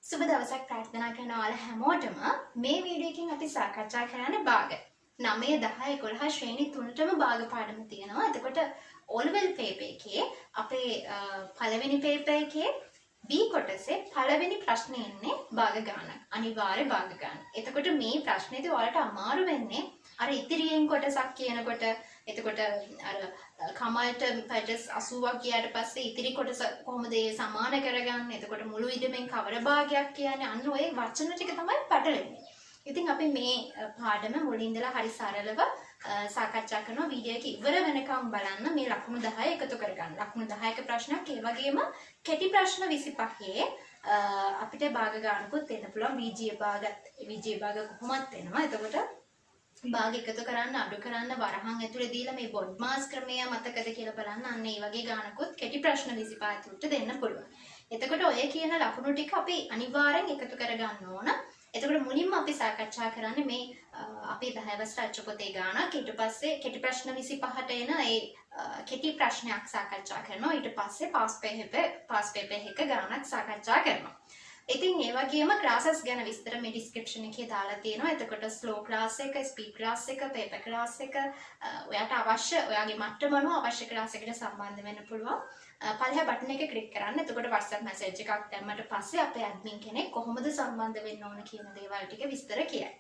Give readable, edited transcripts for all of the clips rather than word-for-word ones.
සුබ දවසක් ප්‍රාර්ථනා කරනවා ඔයාලා හැමෝටම. මේ වීඩියෝ එකෙන් අපි සාකච්ඡා කරන්න භාග 9, 10, 11 ශ්‍රේණි තුනටම භාග පාඩම තියෙනවා. එතකොට O level paper එකේ අපේ පළවෙනි paper එකේ B කොටසේ පළවෙනි ප්‍රශ්නේ ඉන්නේ භාග ගණන. අනිවාර්ය භාග ගණන. එතකොට මේ ප්‍රශ්නේදී ඔයාලට අමාරු වෙන්නේ අර ඉතිරියෙන් කොටසක් කියනකොට එතකොට අර කමල්ට පැටස් 80ක් ගියාට පස්සේ ඉතිරි කොටස කොහොමද ඒ සමාන කරගන්නේ? එතකොට මුළු ඉදමෙන් කවර භාගයක් කියන්නේ? අන්න ඔය වචන ටික තමයි පැටලෙන්නේ. ඉතින් අපි මේ පාඩම මුලින් ඉඳලා හරි සරලව සාකච්ඡා කරනවා. වීඩියෝ එක ඉවර වෙනකම් බලන්න. මේ ලකුණු 10 එකතු කරගන්න. ලකුණු 10ක ප්‍රශ්නයක් ඒ වගේම කෙටි ප්‍රශ්න 25 අපිට භාග ගන්නකුත් එන්න පුළුවන්. VG භාග කොහොමද එනවා? එතකොට භාග එකතු කරන්න අඩු කරන්න වරහන් ඇතුලේ දීලා මේ බොඩ්මාස් ක්‍රමය මතකද කියලා බලන්න. අන්න ඒ වගේ ගානකුත් කෙටි ප්‍රශ්න 25 ඇතුළට දෙන්න පුළුවන්. එතකොට ඔය කියන ලකුණු ටික අපි අනිවාර්යෙන් එකතු කරගන්න ඕන. එතකොට මුලින්ම අපි සාකච්ඡා කරන්නේ මේ අපේ 10 වසර අච්චු පොතේ ගානක්. ඊට පස්සේ කෙටි ප්‍රශ්න 25ට එන ඒ කෙටි ප්‍රශ්නයක් සාකච්ඡා කරනවා. ඊට පස්සේ පාස් පේපර් එක ගානක් සාකච්ඡා කරනවා. ඉතින් ඒ වගේම ක්ලාසස් ගැන විස්තර මේ ඩිස්ක්‍රිප්ෂන් එකේ දාලා තියෙනවා. එතකොට ස්ලෝ ක්ලාස් එක, ස්පීඩ් ක්ලාස් එක, පේපර් ක්ලාස් එක ඔයාට අවශ්‍ය ඔයාගේ මට්ටම අනුව අවශ්‍ය ක්ලාස් එකට සම්බන්ධ වෙන්න පුළුවන්. පළවෙනි බටන් එක ක්ලික් කරන්න. එතකොට WhatsApp මැසේජ් එකක් දැම්මට පස්සේ අපේ ඇඩ්මින් කෙනෙක් කොහොමද සම්බන්ධ වෙන්න ඕන කියන දේවල් ටික විස්තර කියයි.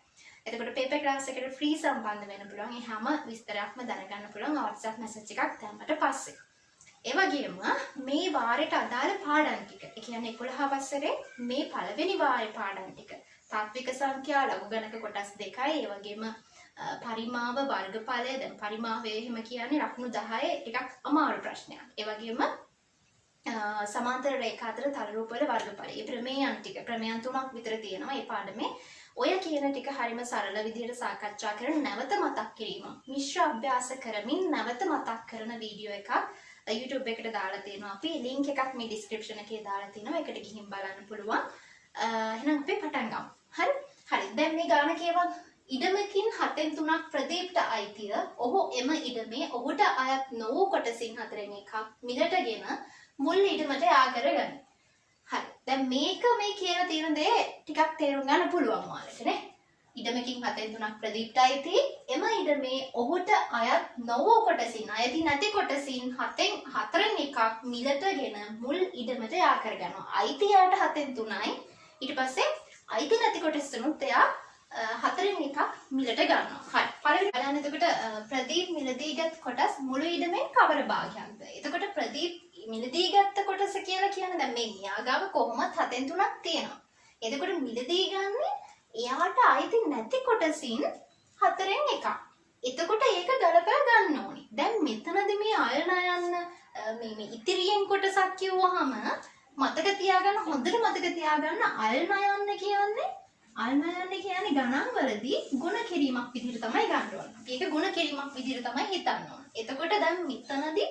එතකොට පේපර් ක්ලාස් එකට ෆ්‍රී සම්බන්ධ වෙන්න පුළුවන්. ඒ හැම විස්තරයක්ම දැනගන්න පුළුවන් WhatsApp මැසේජ් එකක් දැම්මට පස්සේ. ඒ වගේම මේ වාරයට අදාළ පාඩම් ටික. ඒ කියන්නේ 11 වසරේ මේ පළවෙනි වාරේ පාඩම් ටික. තාත්වික සංඛ්‍යා, ලඝු ගණක කොටස් 2යි. ඒ වගේම පරිමාව, වර්ගඵලය. දැන් පරිමාවය එහෙම කියන්නේ ලකුණු 10 ටිකක් අමාරු ප්‍රශ්නයක්. ඒ වගේම සමාන්තර රේඛා අතර තල රූප වල වර්ගඵලය. මේ ප්‍රමේයන් ටික ප්‍රමේයන් 3ක් විතර තියෙනවා මේ පාඩමේ. ඔය කියන ටික හරිම සරල විදිහට සාකච්ඡා කරන නැවත මතක් කිරීම. මිශ්‍ර අභ්‍යාස කරමින් නැවත මතක් කරන වීඩියෝ එකක් YouTube එකට දාලා තියෙනවා. අපි link එකක් මේ description එකේ දාලා තිනවා. ඒකට ගිහින් බලන්න පුළුවන්. එහෙනම් අපි පටන් ගමු. හරි. දැන් මේ ගාන කියවන්න. ඉඩමකින් 7න් 3ක් ප්‍රදීප්ට අයිතිය. ඔහු එම ඉඩමේ ඔහුට අයත් නොවූ කොටසින් 4න් එකක් මිලටගෙන මුල් ඉඩමට යා කරගන්න. හරි. දැන් මේක මේ කියන තියෙන දේ ටිකක් තේරුම් ගන්න පුළුවන් ඔයාලට නේ. ඉඩමකින් 7න් 3ක් ප්‍රදීප්ට අයිති. එම ඉඩමේ ඔහුට අයත් නොවූ කොටසින් අයති නැති කොටසින් 4න් එකක් මිලටගෙන මුල් ඉඩමට යා කරගන්නවා. අයිති යාට 7න් 3යි. ඊට පස්සේ අයිති නැති කොටසනුත් එයා 4න් එකක් මිලට ගන්නවා. හරි. පළවෙනි බලන්න එතකොට ප්‍රදීප් මිලදී ගත් කොටස් මුළු ඉඩමෙන් කවර භාගයක්ද? එතකොට ප්‍රදීප් මිලදී ගත්ත කොටස කියලා කියන්නේ දැන් මේ න්‍යාගාව කොහොමත් 7න් 3ක් තියෙනවා. එතකොට මිලදී ගන්නේ එයාට අයිති නැති කොටසින් 4න් එකක්. එතකොට ඒක ගලපලා ගන්න ඕනේ. දැන් මෙතනදී මේ අයන මේ ඉතිරියෙන් කොටසක් කිව්වහම මතක තියාගන්න හොඳට මතක තියාගන්න අයන කියන්නේ ගණන් වලදී ಗುಣ කිරීමක් විදිහට තමයි ගන්න ඕනේ. ඒක ಗುಣ කිරීමක් විදිහට තමයි හිතන්න ඕනේ. එතකොට දැන් මෙතනදී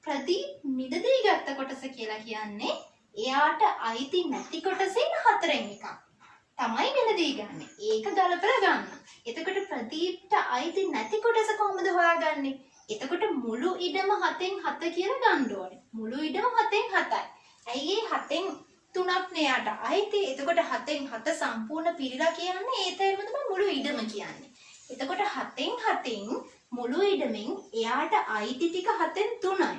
ප්‍රදීප් මිලදී ගත්ත කොටස කියලා කියන්නේ එයාට අයිති නැති කොටසින් 4න් එකක්. තමයි මිලදී ගන්න. ඒක ගලපලා ගන්න. එතකොට ප්‍රදීප්ට අයිති නැති කොටස කොහොමද හොයාගන්නේ? එතකොට මුළු ඉඩම 7න් 7 කියලා ගන්න ඕනේ. මුළු ඉඩම 7න් 7යි. ඇයි ඒ 7න් 3ක් නෙයාට අයිති. එතකොට 7න් 7 සම්පූර්ණ පිරීලා කියන්නේ ඒ තේරුම තමයි මුළු ඉඩම කියන්නේ. එතකොට 7න් 7න් මුළු ඉඩමෙන් එයාට අයිති ටික 7න් 3යි.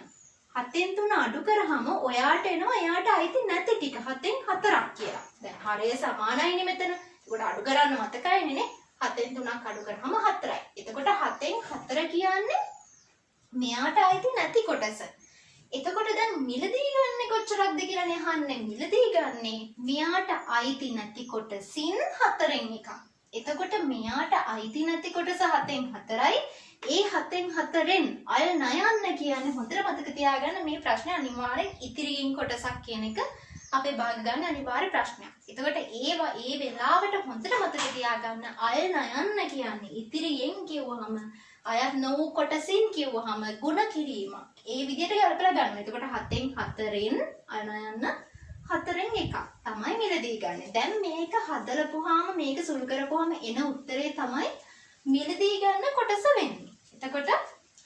7න් 3 අඩු කරාම ඔයාට එනවා එයාට අයිති නැති ටික 7න් 4ක් කියලා. දැන් හරය සමානයිනේ මෙතන. ඒකට අඩු කරන්න මතකයිනේ නේ. 7න් 3ක් අඩු කරාම 4යි. එතකොට 7න් 4 කියන්නේ මෙයාට අයිති නැති කොටස. එතකොට දැන් මිලදී ගන්න කොච්චරක්ද කියලා අහන්නේ. මිලදී ගන්නේ මෙයාට අයිති නැති කොටසින් 4න් එකක්. එතකොට මෙයාට අයිති නැති කොටස 7න් 4යි. ඒ 7න් 4න් අය ණයන්න කියන්නේ හොඳට මතක තියාගන්න මේ ප්‍රශ්නේ අනිවාර්යෙන් ඉතිරියෙන් කොටසක් කියන එක අපේ භාග ගන්න අනිවාර්ය ප්‍රශ්නයක්. එතකොට ඒ වෙලාවට හොඳට මතක තියාගන්න අය ණයන්න කියන්නේ ඉතිරියෙන් කියවහම අයත් නොවූ කොටසින් කියවහම ಗುಣ කිරීමක්. ඒ විදිහට ගලපලා ගන්න. එතකොට 7න් 4න් අය ණයන්න 4න් එකක් තමයි මිලදී ගන්න. දැන් මේක හදලපුවාම මේක සුළු කරපුවාම එන උත්තරේ තමයි මිලදී ගන්න කොටස වෙන්නේ. එතකොට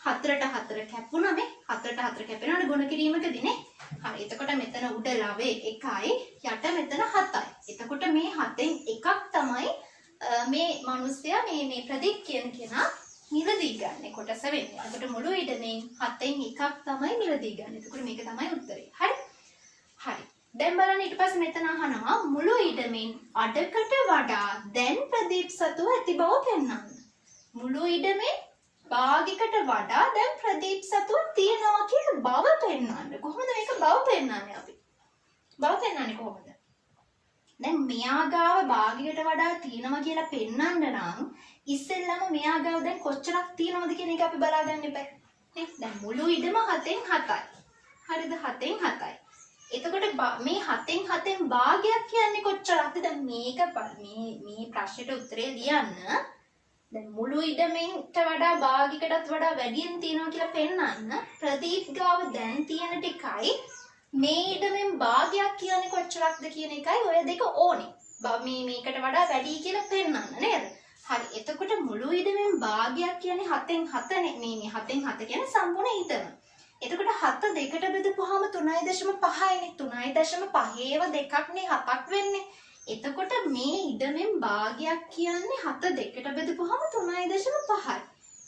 4ට 4 කැපුණා මේ 4ට 4 කැපෙනවනේ ගුණ කිරීමකදී නේ. හරි. එතකොට මෙතන උඩ ලවේ 1යි යට මෙතන 7යි. එතකොට එතකොට මේ හතෙන් එකක් තමයි මේ මිනිස්සයා මේ ප්‍රදීප් කියන කෙනා මිලදී ගන්න කොටස වෙන්නේ. එතකොට මුළු ඉඩමෙන් හතෙන් එකක් තමයි මිලදී ගන්න. එතකොට මේක තමයි උත්තරේ. හරි? හරි. දැන් බලන්න ඊට පස්සේ මෙතන අහනවා මුළු ඉඩමෙන් අඩකට වඩා දැන් ප්‍රදීප් සතුව ඇති බව පෙන්වන්න. මුළු ඉඩමෙන් භාගයකට වඩා දැන් ප්‍රදීප් සතුව තියෙනවා කියන බව පෙන්වන්න. කොහොමද මේක බව පෙන්වන්නේ අපි? බව පෙන්වන්නේ කොහොමද? දැන් මෙයා ගාව භාගයකට වඩා තියෙනවා කියලා පෙන්වන්න නම් ඉස්සෙල්ලම මෙයා ගාව දැන් කොච්චරක් තියෙනවද කියන එක අපි බලාගන්න එපා. නේ? දැන් මුළු ඉඩම 7න් 7යි. හරිද? 7න් 7යි. එතකොට මේ 7න් 7න් භාගයක් කියන්නේ කොච්චරක්ද? දැන් මේක මේ ප්‍රශ්නෙට උත්තරේ ලියන්න. දැන් මුළු ඉඩමෙන්ට වඩා භාගයකටත් වඩා වැඩියෙන් තියෙනවා කියලා පෙන්වන්න ප්‍රදීප් ගාව දැන් තියෙන ටිකයි මේ ඉඩමෙන් භාගයක් කියන්නේ කොච්චරක්ද කියන එකයි ඔය දෙක ඕනේ. මේකට වඩා වැඩි කියලා පෙන්වන්න නේද? හරි. එතකොට මුළු ඉඩමෙන් භාගයක් කියන්නේ 7න් 7 නේ. මේ 7න් 7 කියන්නේ සම්පූර්ණ ඉඩම. එතකොට 7 දෙකට බෙදපුවාම 3.5යිනේ. 3.5ව දෙකක්නේ 7ක් වෙන්නේ. එතකොට මේ ඉඩමෙන් භාගයක් කියන්නේ 7 දෙකට බෙදපුවාම 3.5යි.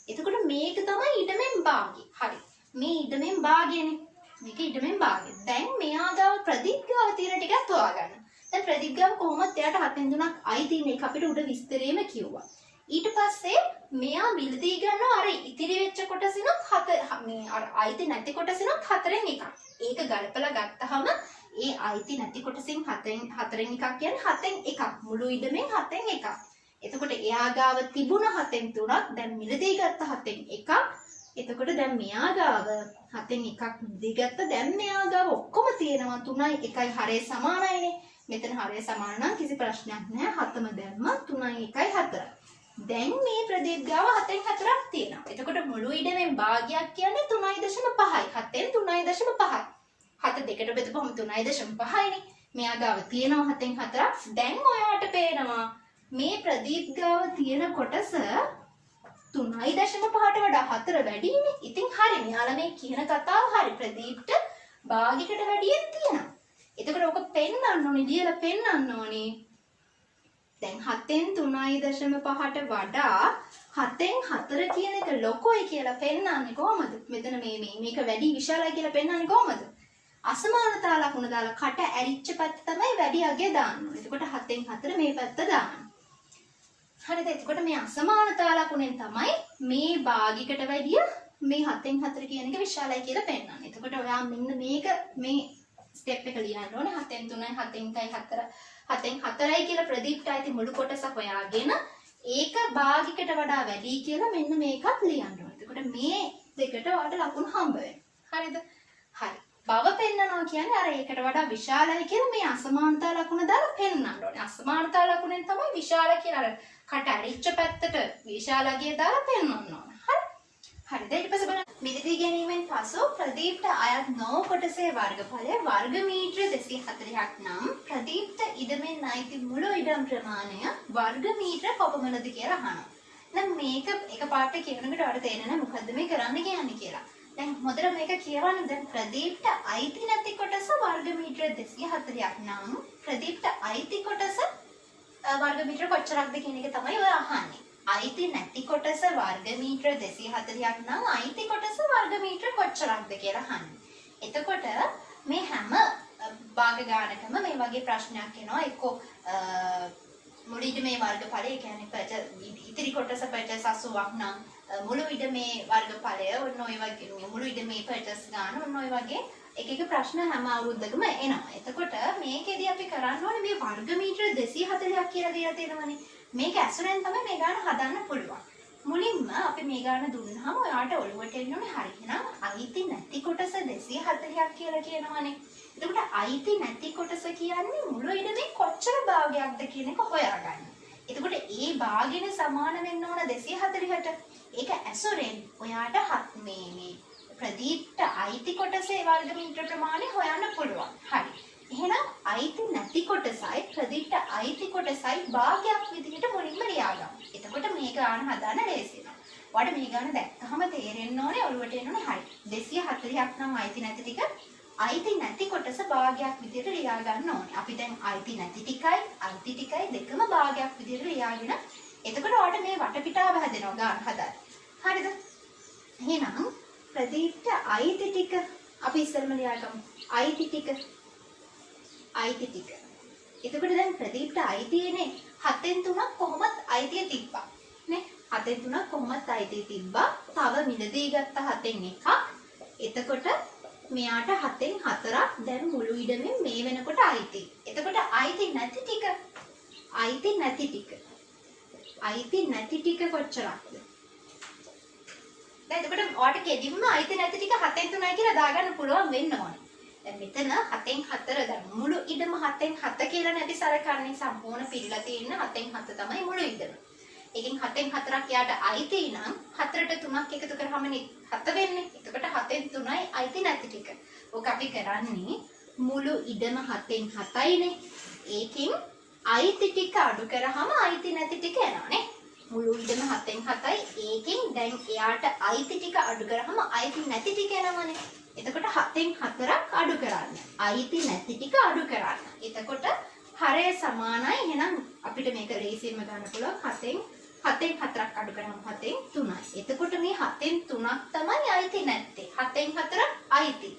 එතකොට මේක තමයි ඉඩමෙන් භාගය. හරි. මේ ඉඩමෙන් භාගයනේ. මේක ඉඩමෙන් භාගය. දැන් මෙයා ගාව ප්‍රදීප් ගාව තියෙන ටිකත් හොයාගන්න. දැන් ප්‍රදීප් ගාව කොහොමද එයාට 7න් 3ක් අයි තියෙන එක අපිට උඩ විස්තරේම කිව්වා. ඊට පස්සේ මෙයා මිලදී ගන්නවා අර ඉතිරි වෙච්ච කොටසිනුත් 7 මේ අර අයිති නැති කොටසිනුත් 4න් එකක්. ඒක ගලපලා ගත්තාම ඒ අයිති නැති කොටසින් 4න් එකක් කියන්නේ 7න් එකක්. මුළු ඉඩමෙන් 7න් එකක්. එතකොට එයා ගාව තිබුණ 7න් 3ක් දැන් මිලදී ගත්ත 7න් එකක්. එතකොට දැන් මෙයා ගාව 7න් එකක් මිලදී ගත්ත දැන් මෙයා ගාව ඔක්කොම තියෙනවා 3යි 1යි හරය සමානයිනේ. මෙතන හරය සමාන නම් කිසි ප්‍රශ්නයක් නැහැ. 7ම දැම්ම 3යි 1යි 4යි. දැන් මේ ප්‍රදීප් ගාව 7න් 4ක් තියෙනවා. එතකොට මුළු ඉඩමෙන් භාගයක් කියන්නේ 3.5යි. 7න් 3.5යි. 7 දෙකට බෙදපුවම 3.5යිනේ. මෙයා ගාව තියෙනවා 7න් 4ක්. දැන් ඔයාට පේනවා මේ ප්‍රදීප් ගාව තියෙන කොටස 3.5ට වඩා 4 වැඩිනේ. ඉතින් හරි. මෙයාලා මේ කියන කතාව හරි. ප්‍රදීප්ට භාගයකට වැඩියෙන් තියෙනවා. එතකොට ඔක පෙන්වන්න ඕනේ, ලියලා පෙන්වන්න ඕනේ. දැන් 7න් 3.5ට වඩා 7න් 4 කියන එක ලොකුයි කියලා පෙන්වන්නේ කොහමද? මෙතන මේක වැඩි විශාලයි කියලා පෙන්වන්නේ කොහමද? අසමානතා ලකුණ දාලා කට ඇරිච්ච පැත්ත තමයි වැඩි අගය දාන්න ඕනේ. එතකොට 7න් 4 මේ පැත්ත දාන්න. හරිද? එතකොට මේ අසමානතා ලකුණෙන් තමයි මේ භාගයකට වැඩිය මේ 7න් 4 කියන එක විශාලයි කියලා පෙන්වන්නේ. එතකොට ඔයා මෙන්න මේ ස්ටෙප් එක ලියන්න ඕනේ. 7න් 3යි 7න් 1යි 4 7න් 4යි කියලා ප්‍රදීප්ට ඇති මුළු කොටස හොයාගෙන ඒක භාගයකට වඩා වැඩි කියලා මෙන්න මේකත් ලියන්න ඕනේ. එතකොට මේ දෙකට ඔයාලට ලකුණු හම්බ වෙනවා. හරිද? හරි. බව පෙන්නනවා කියන්නේ අර ඒකට වඩා විශාලයි කියලා මේ අසමානතා ලකුණ දාලා පෙන්නන්න ඕනේ. අසමානතා ලකුණෙන් තමයි විශාල කියලා අර කට ඇරිච්ච පැත්තට විශාලගිය දාලා පෙන්වන්න ඕනේ. හරි? හරිද? ඊට පස්සේ බලන්න මිලදී ගැනීමෙන් පසු ප්‍රදීප්ට අයත් නොවු කොටසේ වර්ගඵලය වර්ග මීටර 240ක් නම් ප්‍රදීප්ට ඉඩමෙන් අයිති මුළු ඉඩම් ප්‍රමාණය වර්ග මීටර කොපමණද කියලා අහනවා. දැන් මේක එකපාරට කියනකොට ඔයාලට තේරෙන්නේ මොකද්ද මේ කරන්න කියන්නේ කියලා. දැන් හොඳට මේක කියවන්න. දැන් ප්‍රදීප්ට අයිති නැති කොටස වර්ග මීටර 240ක් නම් ප්‍රදීප්ට අයිති කොටස වර්ග මීටර කොච්චරක්ද කියන එක තමයි ඔය අහන්නේ. අයිති නැති කොටස වර්ග මීටර 240ක් නම් අයිති කොටස වර්ග මීටර කොච්චරක්ද කියලා අහන්නේ. එතකොට මේ හැම භාග ගානකම මේ වගේ ප්‍රශ්නයක් එනවා. එක්කෝ මුළු ඉඩමේ වර්ගඵලය කියන්නේ ඉතිරි කොටස පෙටස් 80ක් නම් මුළු ඉඩමේ වර්ගඵලය ඔන්න ඔය වගේ මුළු ඉඩමේ පෙටස් ගාන ඔන්න ඔය වගේ එක ප්‍රශ්න හැම අවුරුද්දකම එනවා. එතකොට මේකෙදී අපි කරන්න ඕනේ මේ වර්ග මීටර 240ක් කියලා දීලා තියෙනවනේ. මේක ඇසුරෙන් තමයි මේ ගාන හදන්න පුළුවන්. මුලින්ම අපි මේ ගාන දුන්නාම ඔයාට ඔළුවට එන්න ඕනේ හරි. එහෙනම් අයිති නැති කොටස 240ක් කියලා කියනවනේ. එතකොට අයිති නැති කොටස කියන්නේ මුළු ඉඩමේ කොච්චර භාගයක්ද කියන එක හොයාගන්න. එතකොට ඒ භාගෙට සමාන වෙන්න ඕන 240ට. ඒක ඇසුරෙන් ඔයාට මේ ප්‍රදීප්ට අයිති කොටසේ වර්ග මීටර ප්‍රමාණය හොයන්න පුළුවන්. හරි. එහෙනම් අයිති නැති කොටසයි ප්‍රදීප්ට අයිති කොටසයි භාගයක් විදිහට මුලින්ම ලියාගමු. එතකොට මේ ගාන හදාන්න ලේසි වෙනවා. ඔයාලට මේ ගාන දැක්කම තේරෙන්න ඕනේ ඔළුවට එන්න ඕනේ හරි. 240ක් නම් අයිති නැති ටික අයිති නැති කොටස භාගයක් විදිහට ලියා ගන්න ඕනේ. අපි දැන් අයිති නැති ටිකයි අයිති අයිති ටිකයි දෙකම භාගයක් විදිහට ලියාගෙන එතකොට ඔයාලට මේ වටපිටාව හැදෙනවා ගන්න හදන්න. හරිද? එහෙනම් ප්‍රදීප්ට අයිති ටික අපි ඉස්සෙල්ම ලියාගමු. අයිති ටික. එතකොට දැන් ප්‍රදීප්ට අයිතිනේ 7න් 3ක් කොහොමත් අයිතිය තිබ්බා. නේ? 7න් 3ක් කොහොමත් අයිතිය තිබ්බා. තව මිලදී ගත්ත 7න් එකක්. එතකොට මෙයාට 7න් 4ක් දැන් මුළු ඉඩමෙන් මේ වෙනකොට අයිති. එතකොට අයිති නැති ටික කොච්චරක්ද? දැන් එතකොට ඔයාලට කෙලින්ම අයිති නැති ටික 7න් 3යි කියලා දාගන්න පුළුවන් වෙන්න ඕනේ. දැන් මෙතන 7න් 4 දැන් මුළු ඉඩම 7න් 7 කියලා නැති සලකන්නේ සම්පූර්ණ පිළිලා තියෙන 7න් 7 තමයි මුළු ඉඩම. ඒකෙන් 7න් 4ක් යාට අයිති නම් 4ට 3ක් එකතු කරාමනේ 7 වෙන්නේ. එතකොට 7න් 3යි අයිති නැති ටික. ඔක අපි කරන්නේ මුළු ඉඩම 7න් 7යිනේ. ඒකෙන් අයිති ටික අඩු කරාම අයිති නැති ටික එනවානේ. මුළු ඉඩම 7න් 7යි. ඒකෙන් දැන් එයාට අයිති ටික අඩු කරාම අයිති නැති ටික එනවානේ. එතකොට 7න් 4ක් අඩු කරන්න. අයිති නැති ටික අඩු කරන්න. එතකොට හරය සමානයි. එහෙනම් අපිට මේක ලේසියෙන්ම ගන්න පුළුවන් 7න් 4ක් අඩු කරාම 7න් 3යි. එතකොට මේ 7න් 3ක් තමයි අයිති නැත්තේ. 7න් 4ක් අයිති.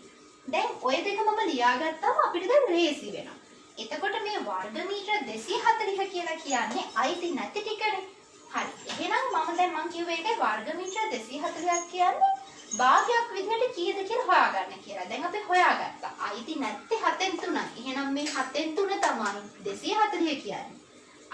දැන් ඔය දෙක මම ලියාගත්තාම අපිට දැන් ලේසි වෙනවා. එතකොට මේ වර්ග මීටර 240 කියලා කියන්නේ අයිති නැති ටිකනේ. හරි. එහෙනම් මම කිව්වේ ඒකේ වර්ග මීටර 240ක් කියන්නේ භාගයක් විදිහට කීයද කියලා හොයාගන්න කියලා. දැන් අපි හොයාගත්තා. අයිති නැත්තේ 7න් 3යි. එහෙනම් මේ 7න් 3 තමයි 240 කියන්නේ.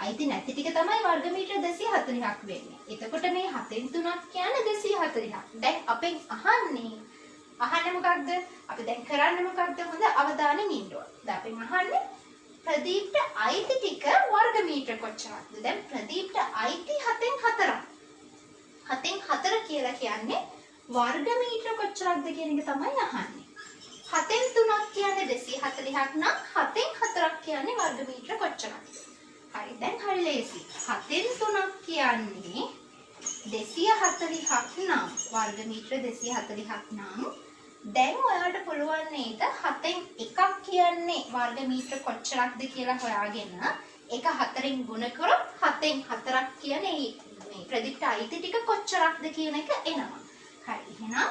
අයිති නැති ටික තමයි වර්ග මීටර 240ක් වෙන්නේ. එතකොට මේ 7න් 3ක් කියන්නේ 240ක්. දැන් අපෙන් අහන්නේ මොකක්ද? අපි දැන් කරන්නේ මොකක්ද? හොඳ අවධානයෙන් ඉන්න ඕන. දැන් අපෙන් අහන්නේ ප්‍රදීප්ට අයිති ටික වර්ග මීටර කොච්චරක්ද? දැන් ප්‍රදීප්ට අයිති 7න් 4ක්. 7න් 4 කියලා කියන්නේ වර්ග මීටර කොච්චරක්ද කියන එක තමයි අහන්නේ. 7න් 3ක් කියන්නේ 240ක් නම් 7න් 4ක් කියන්නේ වර්ග මීටර කොච්චරක්ද? හරි දැන් හරි ලේසි. 7න් 3ක් කියන්නේ 240ක් නම් වර්ග මීටර 240ක් නම් දැන් ඔයාලට පුළුවන් නේද 7න් 1ක් කියන්නේ වර්ග මීටර කොච්චරක්ද කියලා හොයාගෙන ඒක 4න් ගුණ කරොත් 7න් 4ක් කියන්නේ මේ ප්‍රදීප්ට අයිති ටික කොච්චරක්ද කියන එක එනවා. හරි එහෙනම්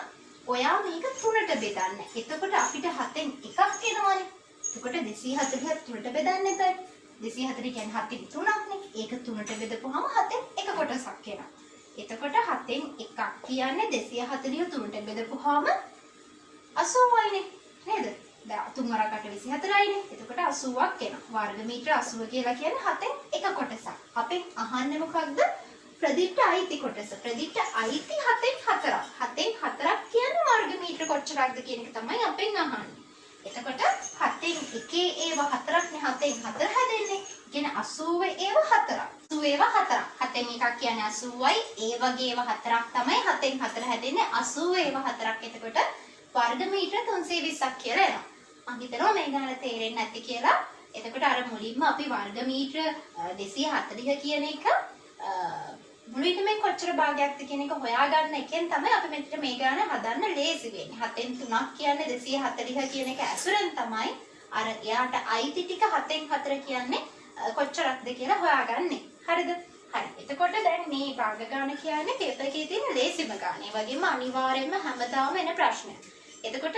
ඔයා මේක 3ට බෙදන්න. එතකොට අපිට 7න් 1ක් එනවනේ. එතකොට 240ක් 3ට බෙදන්න එපා. 240 කියන්නේ 7න් 3ක්නේ. ඒක 3ට බෙදපුවාම 7න් 1 කොටසක් එනවා. එතකොට 7න් 1ක් කියන්නේ 240 3ට බෙදපුවාම 80යිනේ. නේද? දැන් 3 වරකට 24යිනේ. එතකොට 80ක් එනවා. වර්ග මීටර 80 කියලා කියන්නේ 7න් 1 කොටසක්. අපෙන් අහන්නේ මොකක්ද? ප්‍රදීප්ට අයිති කොටස. ප්‍රදීප්ට අයිති 7න් 4ක්. 7න් 4ක් කියන්නේ වර්ග මීටර කොච්චරක්ද කියන එක තමයි අපෙන් අහන්නේ. එතකොට 7න් 1 ඒව 4ක්නේ 7න් 4 හැදෙන්නේ. කියන්නේ 80 ඒව 4ක්. 80 ඒව 4ක්. 7න් 1ක් කියන්නේ 80යි. ඒ වගේ ඒව 4ක් තමයි 7න් 4 හැදෙන්නේ. 80 ඒව 4ක්. එතකොට වර්ග මීටර 320ක් කියලා එනවා. මම හිතනවා මේ ගාන තේරෙන්නේ නැති කියලා. එතකොට අර මුලින්ම අපි වර්ග මීටර 240 කියන එක මුළු ඉඩමේ කොච්චර භාගයක්ද කියන එක හොයාගන්න එකෙන් තමයි අපි මෙතන මේ ගාන හදන්න ලේසි වෙන්නේ. 7න් 3ක් කියන්නේ 240 කියන එක ඇසුරෙන් තමයි අර එයාට අයිති ටික 7න් 4 කියන්නේ කොච්චරක්ද කියලා හොයාගන්නේ. හරිද? හරි. එතකොට දැන් මේ භාග ගාන කියන්නේ පේපර් එකේ තියෙන ලේසිම ගාන. ඒ වගේම අනිවාර්යයෙන්ම හැමදාම එන ප්‍රශ්නයක්. එතකොට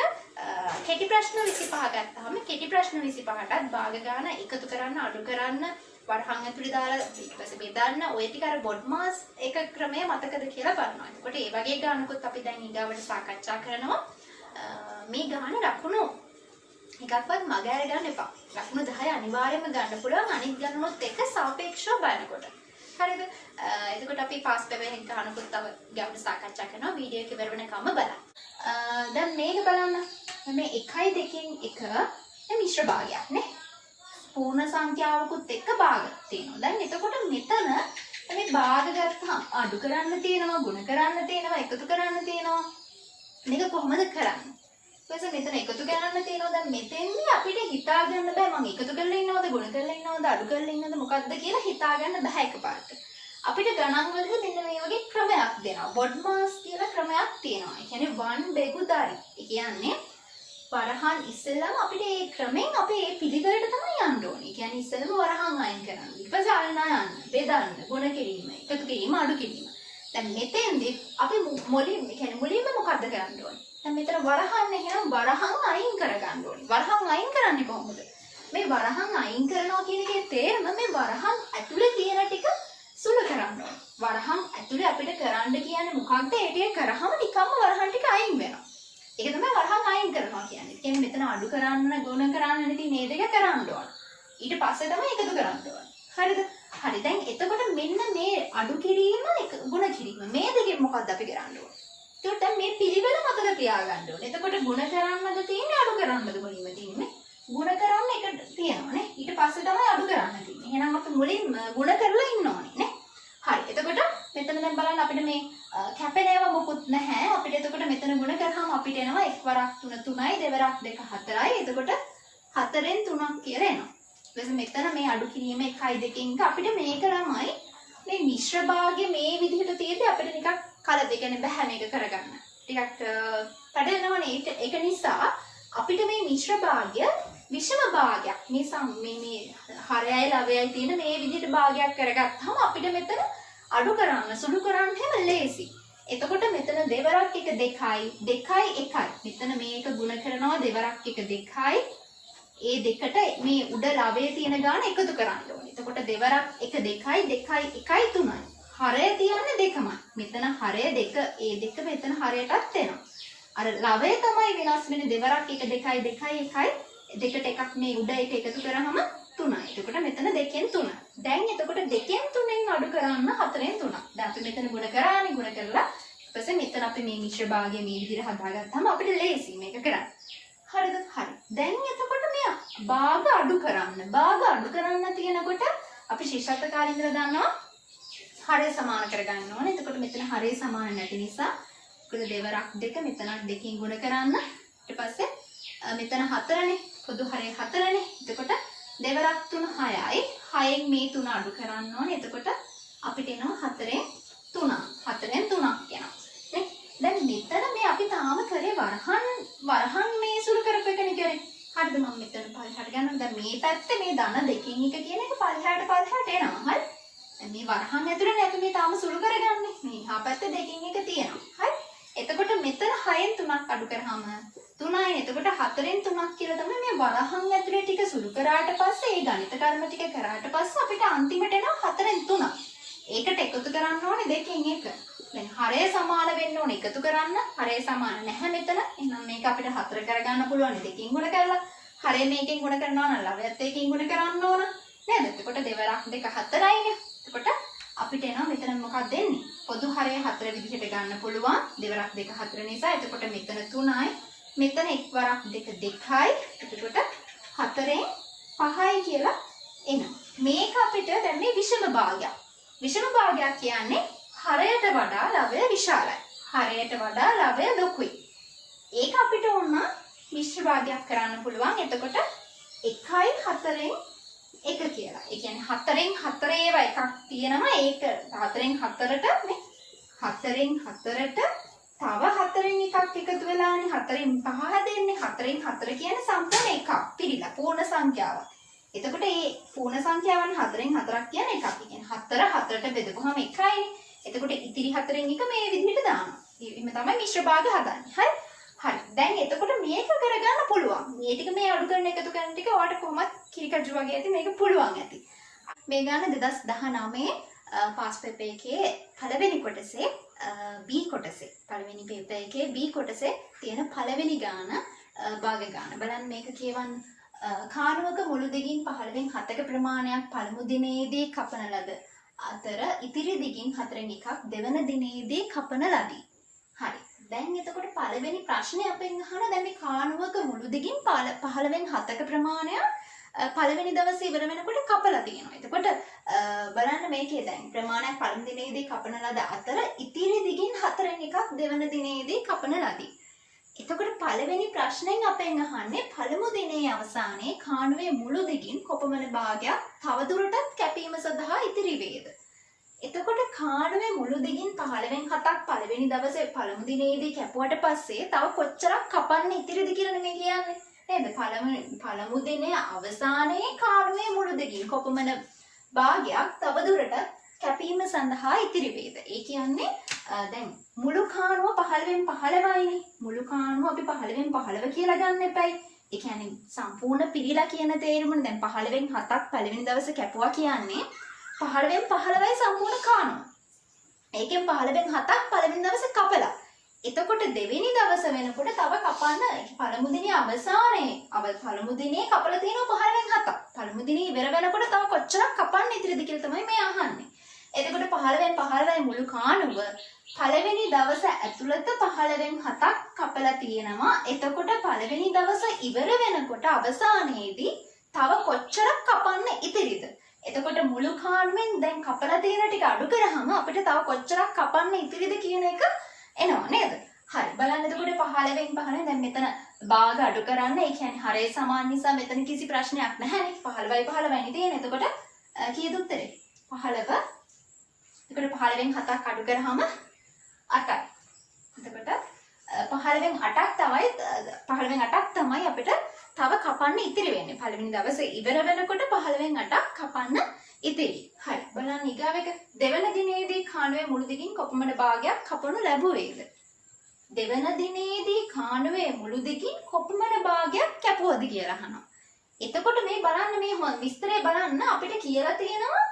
කෙටි ප්‍රශ්න 25 ගත්තාම කෙටි ප්‍රශ්න 25ටත් භාග ගාන එකතු කරන්න අඩු කරන්න වරහන් ඇතුලේ දාලා ඊට පස්සේ බෙදන්න ඔය ටික අර බොඩ් මාස් එක ක්‍රමය මතකද කියලා බලනවා. එතකොට ඒ වගේ ගානකුත් අපි දැන් ඊගාවට සාකච්ඡා කරනවා. මේ ගාන ලකුණු එකක්වත් මග ඇර ගන්න එපා. ලකුණු 10 අනිවාර්යයෙන්ම ගන්න පුළුවන් අනිත් ගණනොත් එක්ක සාපේක්ෂව බලනකොට. හරිද? එතකොට අපි පාස් පෙපර් එක ගානකුත් තව ගැඹුරු සාකච්ඡා කරනවා වීඩියෝ එක ඉවර වෙනකම්ම බලන්න. දැන් මේක බලන්න. මේ 1යි 2කින් 1 මිශ්‍ර භාගයක් නේ. පූර්ණ සංඛ්‍යාවකුත් එක්ක භාග තියෙනවා. දැන් එතකොට මෙතන මේ භාග ගත්තාම අඩු කරන්න තියෙනවා, ගුණ කරන්න තියෙනවා, එකතු කරන්න තියෙනවා. මේක කොහොමද කරන්නේ? ඊපස්සේ මෙතන එකතු කරන්න තියෙනවා. දැන් මෙතෙන්දී අපිට හිතා ගන්න බෑ මම එකතු කරලා ඉන්නවද, ගුණ කරලා ඉන්නවද, අඩු කරලා ඉන්නවද මොකක්ද කියලා හිතා ගන්න බෑ එකපාරට. අපිට ගණන් වලදී මෙන්න මේ වගේ ක්‍රමයක් දෙනවා. බොඩ් මාස් කියලා ක්‍රමයක් තියෙනවා. ඒ කියන්නේ වන් බෙගුදාරි. ඒ කියන්නේ වරහන් ඉස්සෙල්ලාම අපිට මේ ක්‍රමෙන් අපි මේ පිළිවෙලට තමයි යන්න ඕනේ. ඒ කියන්නේ ඉස්සෙල්ලාම වරහන් අයින් කරන්න. ගණනා යන්න, බෙදන්න, ගුණ කිරීම, එකතු කිරීම, අඩු කිරීම. දැන් මෙතෙන්දී අපි මුලින්ම මොකද්ද කරන්න ඕනේ? දැන් මෙතන වරහන් එහෙනම් වරහන් අයින් කරගන්න ඕනේ. වරහන් අයින් කරන්නේ කොහොමද? මේ වරහන් අයින් කරනවා කියන එකේ තේරුම මේ වරහන් ඇතුලේ තියෙන ටික සුළු කරන්න ඕනේ. වරහන් ඇතුලේ අපිට කරන්න කියන්නේ මොකක්ද? ඒ ටික කරාම නිකම්ම වරහන් ටික අයින් වෙනවා. ඒක තමයි වරහන් අයින් කරනවා කියන්නේ. කියන්නේ මෙතන අඩු කරන්න, ගුණ කරන්න නැති මේ දෙක කරන්න ඕන. ඊට පස්සේ තමයි එකතු කරන්න ඕන. හරිද? හරි. දැන් එතකොට මෙන්න මේ අඩු කිරීම, ගුණ කිරීම මේ දෙකෙන් මොකක්ද අපි කරන්න ඕන? ඒකට දැන් මේ පිළිවෙල මතක තියාගන්න ඕනේ. එතකොට ගුණ කරන්නද තියෙන්නේ, අඩු කරන්නද මුලින්ම තියෙන්නේ? ගුණ කරන්න එක තියෙනවානේ. ඊට පස්සේ තමයි අඩු කරන්න තියෙන්නේ. එහෙනම් අපි මුලින්ම ගුණ කරලා ඉන්න ඕනේ නේ. හරි. එතකොට මෙතන දැන් බලන්න අපිට මේ කැපෙන ඒවා මොකුත් නැහැ. අපිට එතකොට මෙතන ගුණ කරාම අපිට එනවා එක් වරක් 3 3යි, දෙවරක් 2 4යි. එතකොට 4ෙන් 3ක් කියලා එනවා. ඊට මෙතන මේ අඩු කිරීම 1යි 2කින් අපිට මේක ළමයි මේ මිශ්‍ර භාගය මේ විදිහට තියෙද්දි අපිට නිකන් කලද කියන්නේ බෑ මේක කරගන්න. ටිකක් පැටලෙනවනේ. ඒක නිසා අපිට මේ මිශ්‍ර භාගය විෂම භාගයක් මේ හරයයි ලවයයි තියෙන මේ විදිහට භාගයක් කරගත්තාම අපිට මෙතන අඩු කරන්න සුළු කරන්න හැම ලේසි. එතකොට මෙතන දෙවරක් 1 2යි 2යි 1යි. මෙතන මේක ගුණ කරනවා දෙවරක් 1 2යි. ඒ දෙකට මේ උඩ ලවයේ තියෙන ගාන එකතු කරන්න ඕනේ. එතකොට දෙවරක් 1 2යි 2යි 1යි 3යි. හරය තියන්නේ දෙකමයි. මෙතන හරය දෙක ඒ දෙක මෙතන හරයටත් එනවා. අර ලවය තමයි වෙනස් වෙන්නේ දෙවරක් 1 2යි 2යි 1යි දෙකට එකක් මේ උඩ එක එකතු කරාම 3යි. එතකොට මෙතන 2ෙන් 3. දැන් එතකොට 2ෙන් 3ෙන් අඩු කරන්න 4ෙන් 3ක්. දැන් අපි මෙතන ගුණ කරානේ ගුණ කරලා ඊපස්සේ මෙතන අපි මේ මිශ්‍ර භාගය මේ විදිහට හදාගත්තාම අපිට ලේසි මේක කරන්න. හරිද? හරි. දැන් එතකොට මෙයා භාග අඩු කරන්න. භාග අඩු කරන්න තියෙනකොට අපි ශිෂ්‍යත්ව කාලේ ඉඳලා දන්නවා හරය සමාන කරගන්න ඕනේ. එතකොට මෙතන හරය සමාන නැති නිසා මොකද දෙවරක් 2 මෙතනක් 2කින් ගුණ කරන්න. ඊට පස්සේ මෙතන 4නේ. පොදු හරය 4නේ. එතකොට දෙවරක් 3 6යි. 6න් මේ 3 අඩු කරන්න ඕනේ. එතකොට අපිට එනවා 4ෙන් 3. 4ෙන් 3ක් එනවා. නේ? දැන් මෙතන මේ අපි තාම කරේ වරහන් මේ සුළු කරපු එකනේ කරේ. හරිද? මම මෙතන පල්හාට ගන්නවා. දැන් මේ පැත්තේ මේ ධන දෙකකින් එක කියන එක පල්හාට එනවා. හරි? දැන් මේ වරහන් ඇතුළේ අපි මේ තාම සුළු කරගන්නේ. මේ එහා පැත්තේ දෙකකින් එක තියෙනවා. හරි? එතකොට මෙතන 6න් 3ක් අඩු කරාම 3යි. එතකොට 4ෙන් 3ක් කියලා තමයි මේ වරහන් ඇතුලේ ටික සුළු කරාට පස්සේ ඒ ගණිත කර්ම ටික කරාට පස්සේ අපිට අන්තිමට එනවා 4ෙන් 3ක්. ඒකට එකතු කරන්න ඕනේ දෙකෙන් එක. දැන් හරය සමාන වෙන්න ඕනේ එකතු කරන්න. හරය සමාන නැහැ මෙතන. එහෙනම් මේක අපිට 4 කරගන්න පුළුවන් දෙකකින් ගුණ කරලා. හරය මේකෙන් ගුණ කරනවා නම් ලවයත් එකකින් ගුණ කරන්න ඕන. නේද? එතකොට දෙවරක් 2 4යිනේ. එතකොට අපිට එනවා මෙතන මොකක්ද දෙන්නේ? පොදු හරය 4 විදිහට ගන්න පුළුවන්. දෙවරක් 2 4 නිසා. එතකොට මෙතන 3යි. මෙතන එක් වරක් 2 2යි. එතකොට 4ෙන් 5යි කියලා එනවා. මේක අපිට දැන් මේ විෂම භාගයක්. විෂම භාගයක් කියන්නේ හරයට වඩා ලවය විශාලයි. හරයට වඩා ලවය ලොකුයි. ඒක අපිට ඕන මිශ්‍ර භාගයක් කරන්න පුළුවන්. එතකොට 1යි 4ෙන් 1 කියලා. ඒ කියන්නේ 4ෙන් 4 ඒවා එකක් තියෙනවා. ඒක 4ෙන් 4ට මේ 4ෙන් 4ට තව 4ෙන් එකක් එකතු වෙලානේ 4ෙන් 5 දෙන්නේ. 4ෙන් 4 කියන්නේ සම්පූර්ණ එකක් පිළිලා පූර්ණ සංඛ්‍යාවක්. එතකොට මේ පූර්ණ සංඛ්‍යාවන් 4ෙන් 4ක් කියන්නේ එකක්. ඒ කියන්නේ 4 4ට බෙදපුවාම එකයිනේ. එතකොට ඉතිරි 4ෙන් එක මේ විදිහට දානවා. එහෙම තමයි මිශ්‍ර භාග හදන්නේ. හරි? හරි. දැන් එතකොට මේක කරගන්න පුළුවන්. මේ ටික මේ අඩු කරන එකතු කරන ටික ඔයාලට කොහොමද කිරිකජු වගේ ඇති මේක පුළුවන් ඇති. මේ ගන්න 2019 පාස් පේපර් එකේ පළවෙනි කොටසේ B කොටසේ පළවෙනි පේපර් එකේ B කොටසේ තියෙන පළවෙනි ගාන භාග ගාන. බලන්න මේක කියවන්න. කාණුවක මුළු දිගින් 15න් 7ක ප්‍රමාණයක් පළමු දිනේදී කපන ලද අතර ඉතිරි දිගින් 4න් එකක් දෙවන දිනේදී කපන ලදී. හරි. දැන් එතකොට පළවෙනි ප්‍රශ්නේ අපෙන් අහන දැන් මේ කාණුවක මුළු දිගින් 15න් 7ක ප්‍රමාණයක් පළවෙනි දවසේ ඉවර වෙනකොට කපලා තියෙනවා. එතකොට බලන්න මේකේ දැන් ප්‍රමාණයක් පළමු දිනේදී කපන ලද අතර ඉතිරි දිගින් 4න් එකක් දෙවන දිනේදී කපන ලදී. එතකොට පළවෙනි ප්‍රශ්නෙන් අපෙන් අහන්නේ පළමු දිනේ අවසානයේ කාණුවේ මුළු දිගින් කොපමණ භාගයක් තවදුරටත් කැපීම සඳහා ඉතිරි වේද? එතකොට කාණුවේ මුළු දිගින් 15න් 7ක් පළවෙනි දවසේ පළමු දිනේදී කැපුවට පස්සේ තව කොච්චරක් කපන්න ඉතිරිද කියලා නෙමෙයි කියන්නේ. නේද? පළමු දිනේ අවසානයේ කාණුවේ මුළු දිගින් කොපමණ භාගයක් තවදුරටත් කැපීම සඳහා ඉතිරි වේද? ඒ කියන්නේ දැන් මුළු කාණුව 15න් 15යිනේ. මුළු කාණුව අපි 15න් 15 කියලා ගන්න එපයි. ඒ කියන්නේ සම්පූර්ණ පිළිලා කියන තේරුමනේ. දැන් 15න් 7ක් පළවෙනි දවසේ කැපුවා කියන්නේ 15න් 15යි සම්පූර්ණ කාණුව. ඒකෙන් 15න් 7ක් පළවෙනි දවසේ කපලා. එතකොට දෙවෙනි දවස වෙනකොට තව කපන්න පළමු දිනේ අවසානයේ පළමු දිනේ කපලා තියෙනවා 15න් 7ක්. පළමු දිනේ ඉවර වෙනකොට තව කොච්චරක් කපන්න ඉතිරිද කියලා තමයි මේ අහන්නේ. එතකොට 15න් 15යි මුළු කාණුව පළවෙනි දවස ඇතුළත 15න් 7ක් කපලා තියෙනවා. එතකොට පළවෙනි දවස ඉවර වෙනකොට අවසානයේදී තව කොච්චරක් කපන්න ඉතිරිද? එතකොට මුළු කාණුවෙන් දැන් කපලා තියෙන ටික අඩු කරාම අපිට තව කොච්චරක් කපන්න ඉතිරිද කියන එක එනවා නේද? හරි. බලන්න එතකොට 15න් 15 දැන් මෙතන භාග අඩු කරන්න. ඒ කියන්නේ හරය සමාන නිසා මෙතන කිසි ප්‍රශ්නයක් නැහැනේ. 15යි 15යි තියෙන්නේ. එතකොට කීයද උත්තරේ? 15. එතකොට 15න් 7ක් අඩු කරාම 8යි. එතකොට 15න් 8ක් තමයි අපිට තව කපන්න ඉතිරි වෙන්නේ. පළවෙනි දවසේ ඉවර වෙනකොට 15න් 8ක් කපන්න ඉතිරි. හරි. බලන්න ඊගාව එක දෙවන දිනේදී කාණුවේ මුළු දිගින් කොපමණ භාගයක් කපනු ලැබුවේද? දෙවන දිනේදී කාණුවේ මුළු දිගින් කොපමණ භාගයක් කැපුවද කියලා අහනවා. එතකොට මේ බලන්න මේ විස්තරය බලන්න අපිට කියලා තියෙනවා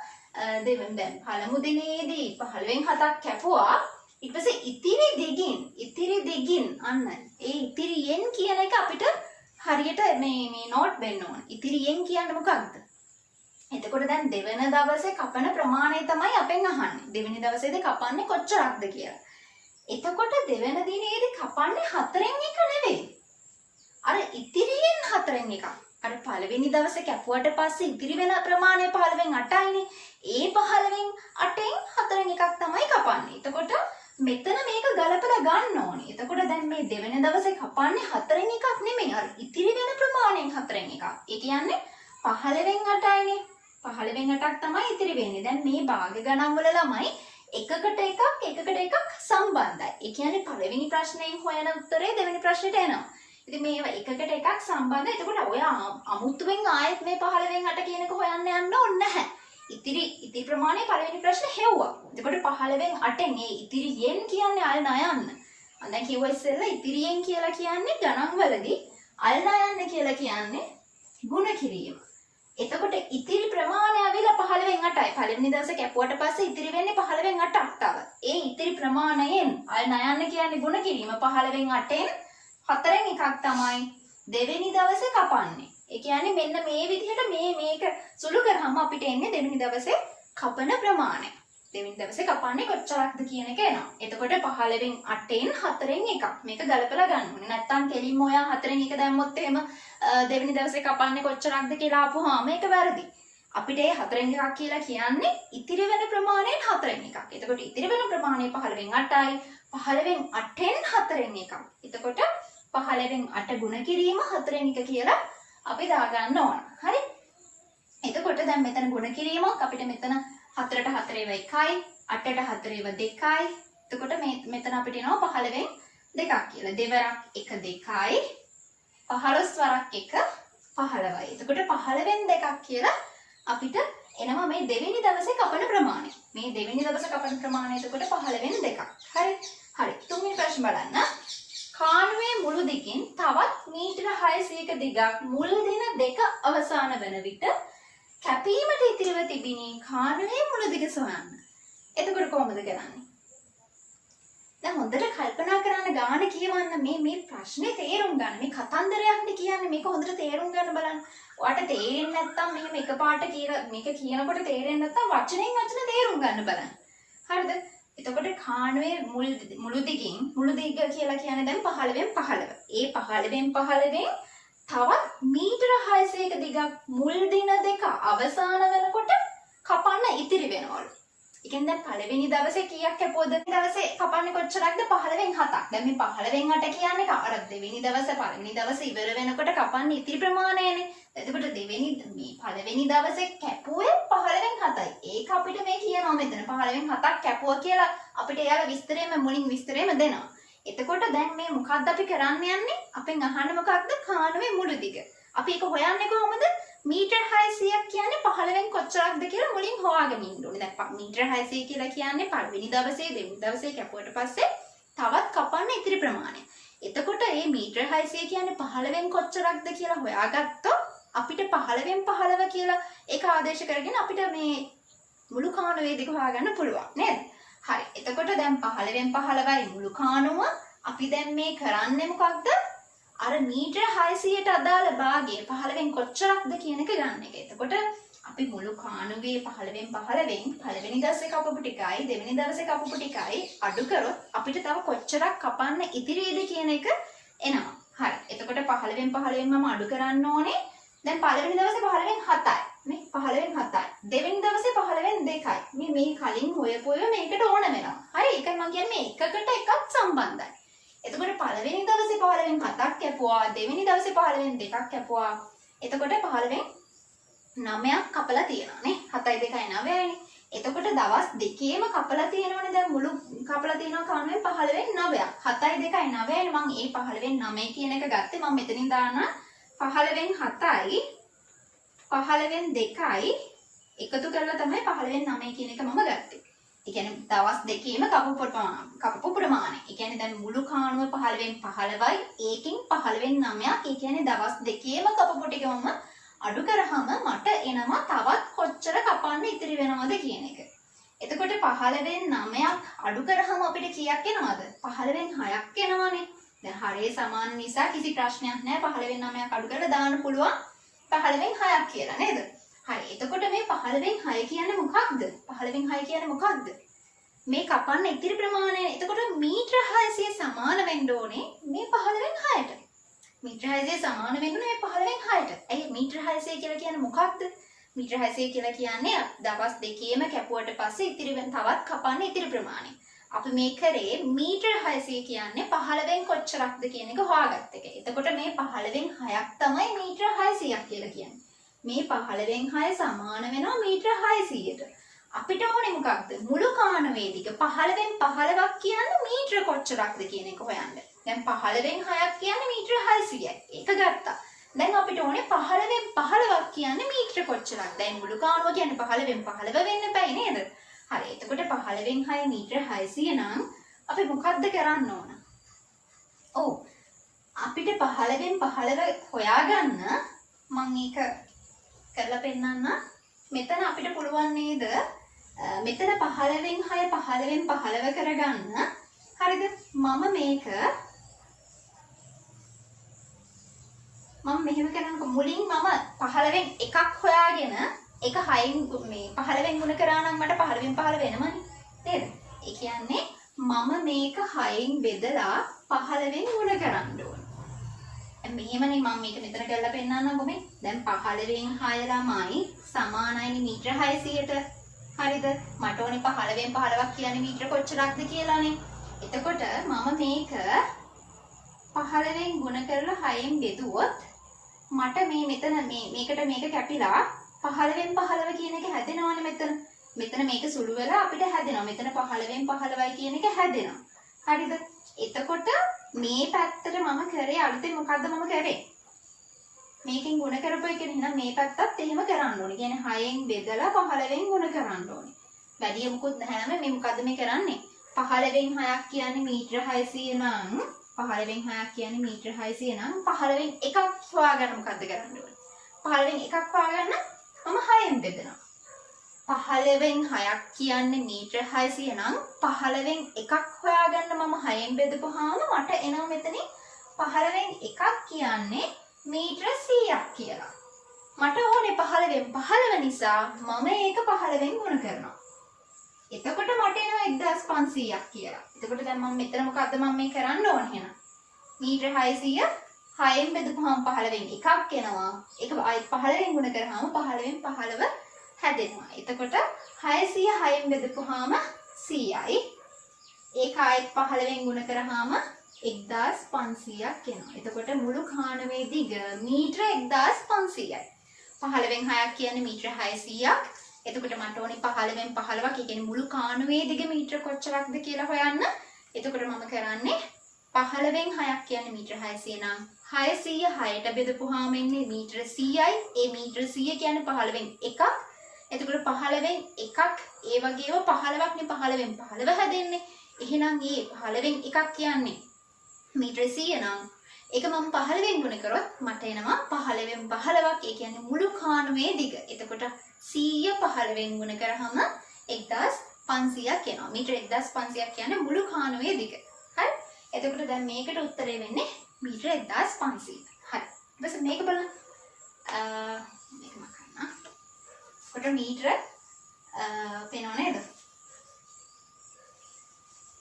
දැන් පළමු දිනේදී 15න් 7ක් කැපුවා. ඊට පස්සේ ඉතිරි දිගින් අන්න ඒ ඉතිරියෙන් කියන එක අපිට හරියට මේ නෝට් වෙන්න ඕන. ඉතිරියෙන් කියන්නේ මොකක්ද? එතකොට දැන් දෙවන දවසේ කපන ප්‍රමාණය තමයි අපෙන් අහන්නේ. දෙවෙනි දවසේදී කපන්නේ කොච්චරක්ද කියලා. එතකොට දෙවෙනි දිනේදී කපන්නේ 4න් 1 නෙවෙයි. අර ඉතිරියෙන් 4න් 1. අර පළවෙනි දවසේ කැපුවට පස්සේ ඉතිරි වෙන ප්‍රමාණය 15න් 8යිනේ. ඒ 15න් 8න් 4න් 1ක් තමයි කපන්නේ. එතකොට මෙතන මේක ගලපලා ගන්න ඕනේ. එතකොට දැන් මේ දෙවෙනි දවසේ කපන්නේ 4න් 1ක් නෙමෙයි. අර ඉතිරි වෙන ප්‍රමාණයෙන් 4න් 1ක්. ඒ කියන්නේ 15න් 8යිනේ. 15න් 8ක් තමයි ඉතිරි වෙන්නේ. දැන් මේ භාග ගණන් වල ළමයි එකකට එකක් සම්බන්ධයි. ඒ කියන්නේ පළවෙනි ප්‍රශ්නයෙන් හොයන උත්තරේ දෙවෙනි ප්‍රශ්නෙට එනවා. ඉතින් මේවා එකකට එකක් සම්බන්ධයි. එතකොට ඔය අමුතුවෙන් ආයෙත් මේ 15න් 8 කියන එක හොයන්න යන්න ඕනේ නැහැ. ඉතිරි ප්‍රමාණය පළවෙනි ප්‍රශ්නේ හෙව්වා. එතකොට 15න් 8න් ඒ ඉතිරියෙන් කියන්නේ අල් නයන්න. මම දැන් කිව්වා ඉස්සෙල්ලා ඉතිරියෙන් කියලා කියන්නේ ගණන් වලදී අල් නයන්න කියලා කියන්නේ ගුණ කිරීම. එතකොට ඉතිරි ප්‍රමාණය ඇවිල්ලා 15න් 8යි. පළවෙනි දවසේ කැපුවට පස්සේ ඉතිරි වෙන්නේ 15න් 8ක් තව. ඒ ඉතිරි ප්‍රමාණයෙන් අය නයන්න කියන්නේ ගුණ කිරීම 15න් 8න් 4න් 1ක් තමයි දෙවෙනි දවසේ කපන්නේ. ඒ කියන්නේ මෙන්න මේ විදිහට මේක සුළු කරාම අපිට එන්නේ දෙවෙනි දවසේ කපන ප්‍රමාණය. දෙවෙනි දවසේ කපන්නේ කොච්චරක්ද කියන එක එනවා. එතකොට 15න් 8න් 4න් 1ක්. මේක ගලපලා ගන්න ඕනේ. නැත්තම් කෙලින්ම ඔයා 4න් 1 දැම්මොත් එහෙම දෙවෙනි දවසේ කපන්නේ කොච්චරක්ද කියලා ආපුවාම ඒක වැරදි. අපිට ඒ 4න් 1ක් කියලා කියන්නේ ඉතිරි වෙන ප්‍රමාණයෙන් 4න් 1ක්. එතකොට ඉතිරි වෙන ප්‍රමාණය 15න් 8යි. 15න් 8න් 4න් 1ක්. එතකොට 15න් 8 ගුණ කිරීම 4න් 1 කියලා අපි දාගන්න ඕන. හරි? එතකොට දැන් මෙතන ගුණ කිරීමක් අපිට මෙතන 4ට 4 ඒවා 1යි 8ට 4 ඒවා 2යි. එතකොට මෙතන අපිට එනවා 15න් 2ක් කියලා. දෙවරක් 1 2යි 15 වරක් 1 15යි. එතකොට 15න් 2ක් කියලා අපිට එනවා මේ දෙවෙනි දවසේ කපන ප්‍රමාණය. මේ දෙවෙනි දවසේ කපන ප්‍රමාණය එතකොට 15න් 2ක්. හරි? හරි. තුන්වෙනි ප්‍රශ්න බලන්න. කාණුවේ මුළු දිගින් තවත් මීටර 600ක දිගක් මුල් දින 2 අවසාන වන විට කැපීමට ඉතිරිව තිබිනි කාණුවේ මුළු දිග සොයන්න. එතකොට කොහොමද කරන්නේ? දැන් හොඳට කල්පනා කරන්න ගාන කියවන්න මේ ප්‍රශ්නේ තේරුම් ගන්න. මේ කතන්දරයක්නේ කියන්නේ. මේක හොඳට තේරුම් ගන්න බලන්න. ඔයාට තේරෙන්නේ නැත්නම් මෙහෙම එකපාරට මේක කියනකොට තේරෙන්නේ නැත්නම් වචනෙන් වචන තේරුම් ගන්න බලන්න. හරිද? එතකොට කාණුවේ මුළු දිගින් මුළු දිග කියලා කියන්නේ දැන් 15න් 15. ඒ 15න් 15න් තවත් මීටර 600ක දිගක් මුල් දින 2 අවසාන වෙනකොට කපන්න ඉතිරි වෙනවලු. ඒ කියන්නේ දැන් පළවෙනි දවසේ කීයක් කැපුවද? දවසේ කපන්නේ කොච්චරක්ද? 15න් 7ක්. දැන් මේ 15න් 8 කියන්නේ අර දෙවෙනි දවසේ පළවෙනි දවසේ ඉවර වෙනකොට කපන්නේ ඉතිරි ප්‍රමාණයනේ. එතකොට පළවෙනි දවසේ කැපුවේ 15න් 7යි. ඒක අපිට මේ කියනවා මෙතන 15න් 7ක් කැපුවා කියලා අපිට එයාලා මුලින් විස්තරෙම දෙනවා. එතකොට දැන් මේ මොකක්ද අපි කරන්න යන්නේ? අපෙන් අහන්නේ මොකක්ද? කාණුවේ මුළු දිග. අපි ඒක හොයන්නේ කොහොමද? මීටර් 600ක් කියන්නේ 15න් කොච්චරක්ද කියලා මුලින් හොයාගෙන ඉන්න ඕනේ. දැන් මීටර් 600 කියලා කියන්නේ පළවෙනි දවසේ දෙවෙනි දවසේ කැපුවට පස්සේ තවත් කපන්න ඉතිරි ප්‍රමාණය. එතකොට මේ මීටර් 600 කියන්නේ 15න් කොච්චරක්ද කියලා හොයාගත්තොත් අපිට 15න් 15 කියලා ඒක ආදේශ කරගෙන අපිට මේ මුළු කාණුවේ දිග හොයාගන්න පුළුවන් නේද? හරි. එතකොට දැන් 15න් 15යි මුළු කාණුව අපි දැන් මේ කරන්නේ මොකක්ද? අර මීටර් 600ට අදාළ භාගය 15න් කොච්චරක්ද කියන එක ගන්න එක. එතකොට අපි මුළු කාණුවේ 15න් 15න් පළවෙනි දවසේ කපපු ටිකයි දෙවෙනි දවසේ කපපු ටිකයි අඩු කරොත් අපිට තව කොච්චරක් කපන්න ඉතිරිද කියන එක එනවා. හරි. එතකොට 15න් 15න් මම අඩු කරන්න ඕනේ. දැන් පළවෙනි දවසේ 15න් 7යි. නේ 15න් 7යි. දෙවෙනි දවසේ 15න් 2යි. මේ කලින් හොයපු ඒවා මේකට ඕන වෙනවා. හරි. ඒකයි මම කියන්නේ එකකට එකක් සම්බන්ධයි. එතකොට පළවෙනි දවසේ 15න් 7ක් කැපුවා දෙවෙනි දවසේ 15න් 2ක් කැපුවා. එතකොට 15න් 9ක් කපලා තියෙනවා නේ 7යි 2යි 9යිනේ. එතකොට දවස් දෙකේම කපලා තියෙනවනේ දැන් මුළු කපලා තියෙනවා කාණුවෙන් 15න් 9ක් 7යි 2යි 9යිනේ. මම ඒ 15න් 9 කියන එක ගත්තේ මම මෙතනින් දාන 15න් 7යි 15න් 2යි එකතු කරලා තමයි 15න් 9 කියන එක මම ගත්තේ. ඒ කියන්නේ දවස් දෙකේම කපපු ප්‍රමාණය. ඒ කියන්නේ දැන් මුළු කාණුව 15න් 15යි ඒකෙන් 15න් 9ක්. ඒ කියන්නේ දවස් දෙකේම කපපු ටික මම අඩු කරාම මට එනවා තවත් කොච්චර කපන්න ඉතිරි වෙනවද කියන එක. එතකොට 15න් 9ක් අඩු කරාම අපිට කීයක් එනවද? 15න් 6ක් එනවනේ. දැන් හරේ සමාන නිසා කිසි ප්‍රශ්නයක් නැහැ. 15න් 9ක් අඩු කරලා දාන්න පුළුවන් 15න් 6ක් කියලා නේද? හරි. එතකොට මේ 15න් 6 කියන්නේ මොකක්ද? 15න් 6 කියන්නේ මොකක්ද? මේ කපන්න ඉතිරි ප්‍රමාණය. එතකොට මීටර 600 සමාන වෙන්න ඕනේ මේ 15න් 6ට. මීටර 600 සමාන වෙන්න ඕනේ මේ 15න් 6ට. ඇයි මීටර 600 කියලා කියන්නේ මොකක්ද? මීටර 600 කියලා කියන්නේ දවස් දෙකේම කැපුවට පස්සේ ඉතිරි වෙන තවත් කපන්න ඉතිරි ප්‍රමාණය. අපි මේ කරේ මීටර 600 කියන්නේ 15න් කොච්චරක්ද කියන එක හොයාගත්ත එක. එතකොට මේ 15න් 6ක් තමයි මීටර 600ක් කියලා කියන්නේ. මේ 15න් 6 සමාන වෙනවා මීටර 600ට. අපිට ඕනේ මොකක්ද? මුළු කාණුවේ දිග 15න් 15ක් කියන්නේ මීටර කොච්චරක්ද කියන එක හොයන්න. දැන් 15න් 6ක් කියන්නේ මීටර 600යි. ඒක ගත්තා. දැන් අපිට ඕනේ 15න් 15ක් කියන්නේ මීටර කොච්චරක්ද? දැන් මුළු කාණුව කියන්නේ 15න් 15 වෙන්න බෑ නේද? හරි. එතකොට 15න් 6 මීටර 600 නම් අපි මොකද්ද කරන්න ඕන? ඔව්. අපිට 15න් 15 හොයාගන්න මම ඒක කරලා පෙන්නන්න. මෙතන අපිට පුළුවන් නේද? මෙතන 15න් 6 15න් 15 කරගන්න. හරිද? මම මෙහෙම කරනකො මුලින් මම 15න් එකක් හොයාගෙන ඒක 6න් මේ 15න් ගුණ කරා නම් මට 15න් 15 වෙනවනේ නේද? ඒ කියන්නේ මම මේක 6න් බෙදලා 15න් ගුණ කරන්න ඕන. මෙහෙමනේ මම මේක මෙතන කරලා පෙන්නන්නම්කො මේ. දැන් 15න් 6 ළමයි සමානයිනේ මීටර 600ට. හරිද? මට ඕනේ 15න් 15ක් කියන්නේ මීටර කොච්චරක්ද කියලානේ. එතකොට මම මේක 15න් ගුණ කරලා 6න් බෙදුවොත් මට මේ මෙතන මේකට මේක කැපිලා 15න් 15 කියන එක හැදෙනවනේ මෙතන. මෙතන මේක සුළු වෙලා අපිට හැදෙනවා. මෙතන 15න් 15යි කියන එක හැදෙනවා. හරිද? එතකොට මේ පැත්තට මම කරේ අලුතෙන් මොකද්ද මම කරේ? මේකෙන් ගුණ කරපු එක නේද මේ පැත්තත් එහෙම කරන්න ඕනේ. කියන්නේ 6න් බෙදලා 15න් ගුණ කරන්න ඕනේ. වැඩි මොකුත් නැහැ නම මේ මොකද්ද මේ කරන්නේ? 15න් 6ක් කියන්නේ මීටර 600 නම් 15න් 6ක් කියන්නේ මීටර 600 නම් 15න් එකක් හොයාගන්න මොකද්ද කරන්න ඕනේ? 15න් එකක් හොයාගන්න මම 6න් බෙදනවා. 15න් 6ක් කියන්නේ මීටර 600 නම් 15න් එකක් හොයාගන්න මම 6න් බෙදපුවාම මට එනවා මෙතනින් 15න් එකක් කියන්නේ මීටර 100ක් කියලා. මට ඕනේ 15න් 15 නිසා මම ඒක 15න් ගුණ කරනවා. එතකොට මට එනවා 1500ක් කියලා. එතකොට දැන් මම මෙතන මොකද්ද මම මේ කරන්න ඕනේ එහෙනම්? මීටර 600 6න් බෙදපුවාම 15න් එකක් එනවා. ඒක ආයෙත් 15න් ගුණ කරාම 15න් 15 හැදෙනවා. එතකොට 600 6න් බෙදපුවාම 100යි. ඒක ආයෙත් 15න් ගුණ කරාම 1500ක් එනවා. එතකොට මුළු කාණුවේ දිග මීටර 1500යි. 15න් 6ක් කියන්නේ මීටර 600ක්. එතකොට මට ඕනේ 15න් 15ක්. ඒ කියන්නේ මුළු කාණුවේ දිග මීටර කොච්චරක්ද කියලා හොයන්න. එතකොට මම කරන්නේ 15න් 6ක් කියන්නේ මීටර 600 නම් 600 6ට බෙදපුවාම එන්නේ මීටර 100යි. ඒ මීටර 100 කියන්නේ 15න් එකක්. එතකොට 15න් එකක් ඒ වගේම 15ක් නේ 15න් 15 හැදෙන්නේ. එහෙනම් මේ 15න් එකක් කියන්නේ මීටර 100 නම් ඒක මම 15න් ගුණ කරොත් මට එනවා 15න් 15ක්. ඒ කියන්නේ මුළු කාණුවේ දිග. එතකොට 100 15න් ගුණ කරාම 1500ක් එනවා. මීටර 1500ක් කියන්නේ මුළු කාණුවේ දිග. හරි. එතකොට දැන් මේකට උත්තරේ වෙන්නේ මීටර 1500. හරි. ඊට මේක බලන්න. මේක මම කරනවා. කොට මීටර පේනව නේද?